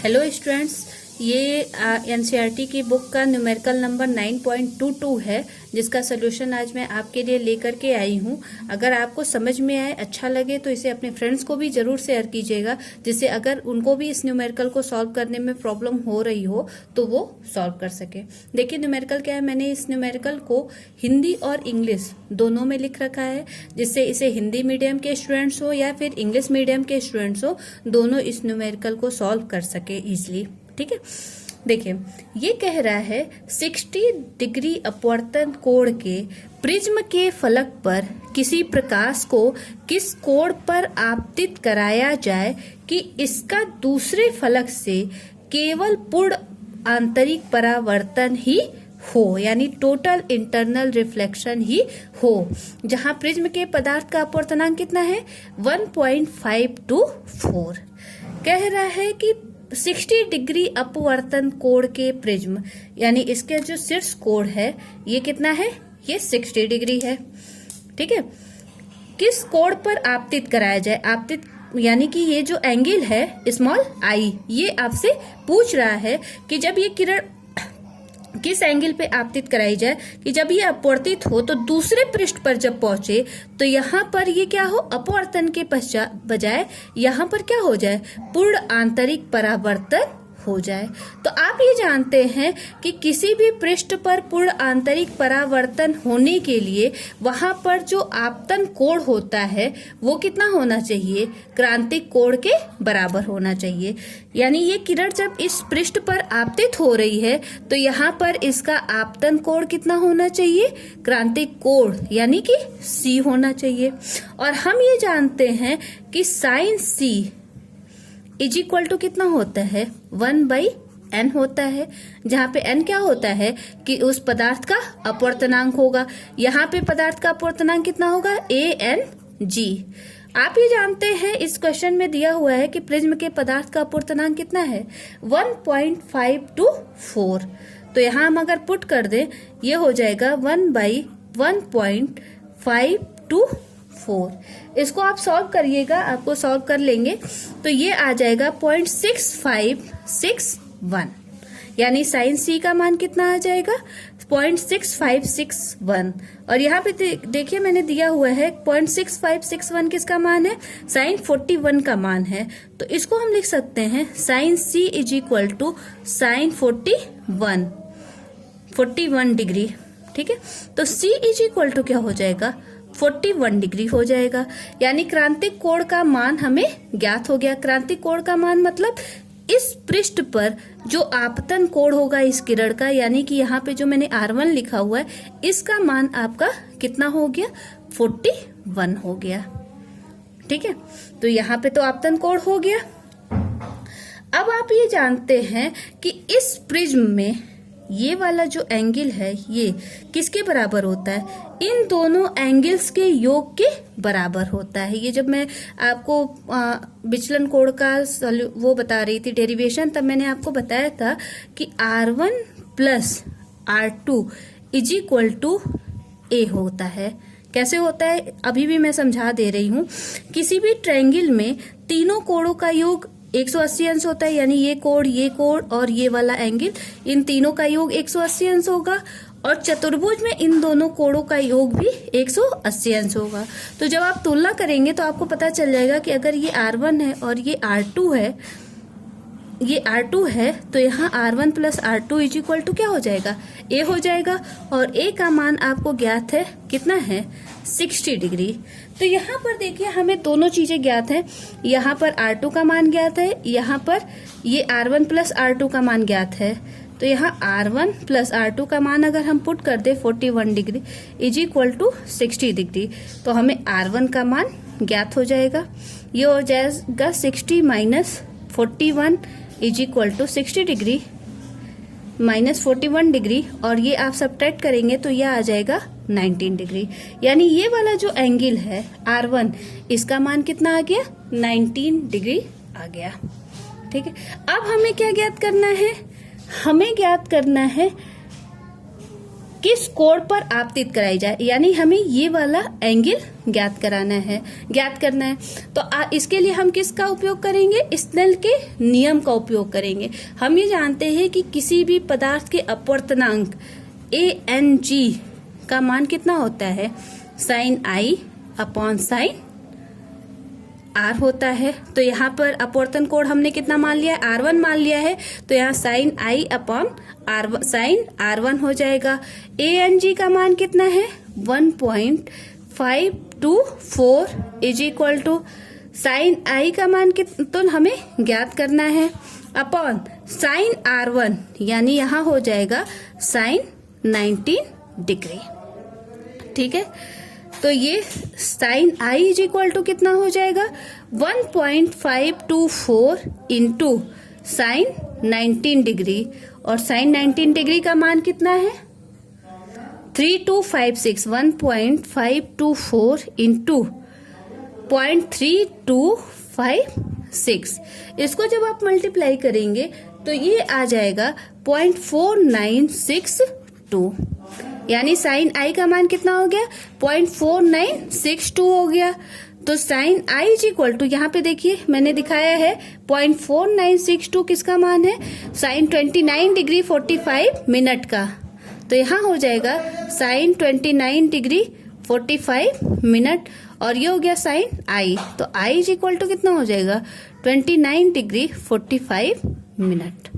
Hello students, ये NCERT की book का न्यूमेरिकल नंबर 9.22 है, जिसका सोल्यूशन आज मैं आपके लिए लेकर के आई हूँ। अगर आपको समझ में आए, अच्छा लगे तो इसे अपने फ्रेंड्स को भी जरूर शेयर कीजिएगा, जिससे अगर उनको भी इस न्यूमेरिकल को सॉल्व करने में प्रॉब्लम हो रही हो तो वो सॉल्व कर सके। देखिए न्यूमेरिकल क्या है, मैंने इस न्यूमेरिकल को हिंदी और इंग्लिश दोनों में लिख रखा है, जिससे इसे हिंदी मीडियम के स्टूडेंट्स हो या फिर इंग्लिश मीडियम के स्टूडेंट्स हो, दोनों इस न्यूमेरिकल को सॉल्व कर सके इजिली। ठीक है, देखिए ये कह रहा है 60 डिग्री अपवर्तन कोण के प्रिज्म के फलक पर किसी प्रकाश को किस कोण पर आपतित कराया जाए कि इसका दूसरे फलक से केवल पूर्ण आंतरिक परावर्तन ही हो, यानी टोटल इंटरनल रिफ्लेक्शन ही हो। जहां प्रिज्म के पदार्थ का अपवर्तनांक कितना है 1.524। कह रहा है कि 60 डिग्री अपवर्तन कोण के प्रिज्म, यानी इसके जो शीर्ष कोण है ये कितना है, ये 60 डिग्री है। ठीक है, किस कोण पर आपतित कराया जाए, आपतित यानी कि ये जो एंगल है स्मॉल आई, ये आपसे पूछ रहा है कि जब ये किरण किस एंगल पे आपतित कराई जाए कि जब ये अपवर्तित हो तो दूसरे पृष्ठ पर जब पहुंचे तो यहाँ पर ये क्या हो, अपवर्तन के पश्चात बजाय यहाँ पर क्या हो जाए, पूर्ण आंतरिक परावर्तन हो जाए। तो आप ये जानते हैं कि किसी भी पृष्ठ पर पूर्ण आंतरिक परावर्तन होने के लिए वहां पर जो आपतन कोण होता है वो कितना होना चाहिए, क्रांतिक कोण के बराबर होना चाहिए। यानी ये किरण जब इस पृष्ठ पर आपतित हो रही है तो यहाँ पर इसका आपतन कोण कितना होना चाहिए, क्रांतिक कोण यानी कि C होना चाहिए। और हम ये जानते हैं कि sine C is equal to कितना होता है, 1/n होता है, जहाँ पे n क्या होता है कि उस पदार्थ का अपवर्तनांक होगा। यहाँ पे पदार्थ का अपवर्तनांक कितना होगा, ANG। आप ये जानते हैं इस क्वेश्चन में दिया हुआ है कि प्रिज्म के पदार्थ का अपवर्तनांक कितना है 1.524। तो यहाँ हम अगर पुट कर दें ये हो जाएगा 1/1.524। इसको आप सॉल्व करिएगा, आपको सॉल्व कर लेंगे तो ये आ जाएगा 0.6561, यानी साइन C का मान कितना आ जाएगा 0.6561। और यहाँ पे देखिए मैंने दिया हुआ है 0.6561 किसका मान है, साइन 41 का मान है। तो इसको हम लिख सकते हैं sine C is equal to sine 41 degree. ठीक है, तो C इज इक्वल टू क्या हो जाएगा, 41 डिग्री हो जाएगा। यानी क्रांतिक कोण का मान हमें ज्ञात हो गया। क्रांतिक कोण का मान मतलब इस पृष्ठ पर जो आपतन कोण होगा इस किरण का, यानी कि यहाँ पे जो मैंने R1 लिखा हुआ है इसका मान आपका कितना हो गया, 41 हो गया। ठीक है, तो यहाँ पे तो आपतन कोण हो गया। अब आप ये जानते हैं कि इस प्रिज्म में ये वाला जो एंगल है ये किसके बराबर होता है, इन दोनों एंगल्स के योग के बराबर होता है। ये जब मैं आपको विचलन कोण का वो बता रही थी डेरिवेशन, तब मैंने आपको बताया था कि R1 plus R2 is equal to A होता है। कैसे होता है अभी भी मैं समझा दे रही हूँ। किसी भी ट्रायंगल में तीनों कोणों का योग 180 अंश होता है, यानी ये कोण और ये वाला एंगल, इन तीनों का योग 180 अंश होगा। और चतुर्भुज में इन दोनों कोणों का योग भी 180 अंश होगा। तो जब आप तुलना करेंगे तो आपको पता चल जाएगा कि अगर ये R1 है और ये R2 है, ये R2 है, तो यहाँ R1 plus R2 is equal to क्या हो जाएगा, A हो जाएगा। और A का मान आपको ज्ञात है, कितना है 60 डिग्री। तो यहाँ पर देखिए हमें दोनों चीजें ज्ञात हैं, यहाँ पर R2 का मान ज्ञात है, यहाँ पर ये R1 प्लस R2 का मान ज्ञात है। तो यहाँ R1 प्लस R2 का मान अगर हम पुट कर दे 41 degree is equal to 60 degree, तो हमें R1 का मान ज्ञात हो जाएगा। ये हो जाएगा 60 minus 41 is equal to 60 degree minus 41 degree, और ये आप सब्ट्रैक्ट करेंगे तो ये आ जाएगा 19 डिग्री। यानी ये वाला जो एंगल है R1, इसका मान कितना आ गया, 19 डिग्री आ गया। ठीक है, अब हमें क्या ज्ञात करना है, हमें ज्ञात करना है किस कोण पर आपतित कराई जाए, यानी हमें ये वाला एंगल ज्ञात करना है। तो इसके लिए हम किसका उपयोग करेंगे, स्नेल के नियम का उपयोग करेंगे। हम ये जानते हैं कि किसी भी पदार्थ के अपवर्तनांक ANG का मान कितना होता है, sine I upon sine R होता है। तो यहाँ पर अपवर्तन कोण हमने कितना मान लिया है, R1 मान लिया है, तो यहाँ sign I upon sign R1 हो जाएगा। ANG का मान कितना है 1.524 is equal to sine I का मान कितना तो हमें ज्ञात करना है अपॉन साइन R1, यानी यहाँ हो जाएगा साइन 19 डिग्री। ठीक है, तो ये sine I is equal to कितना हो जाएगा 1.524 इंटू साइन 19 डिग्री, और साइन 19 डिग्री का मान कितना है 3256, 1.524 इंटू 0.3256। इसको जब आप मल्टीप्लाई करेंगे तो ये आ जाएगा 0.4962, यानी साइन I का मान कितना हो गया 0.4962 हो गया। तो sine I is equal to, यहाँ पे देखिए मैंने दिखाया है 0.4962 किसका मान है, साइन 29 डिग्री 45 मिनट का। तो यहाँ हो जाएगा साइन 29 डिग्री 45 मिनट, और ये हो गया साइन I। तो I इज इक्वल टू कितना हो जाएगा 29 डिग्री 45 मिनट।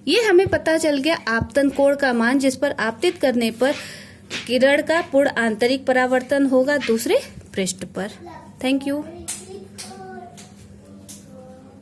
ये हमें पता चल गया आपतन कोण का मान, जिस पर आपतित करने पर किरण का पूर्ण आंतरिक परावर्तन होगा दूसरे पृष्ठ पर। Thank you.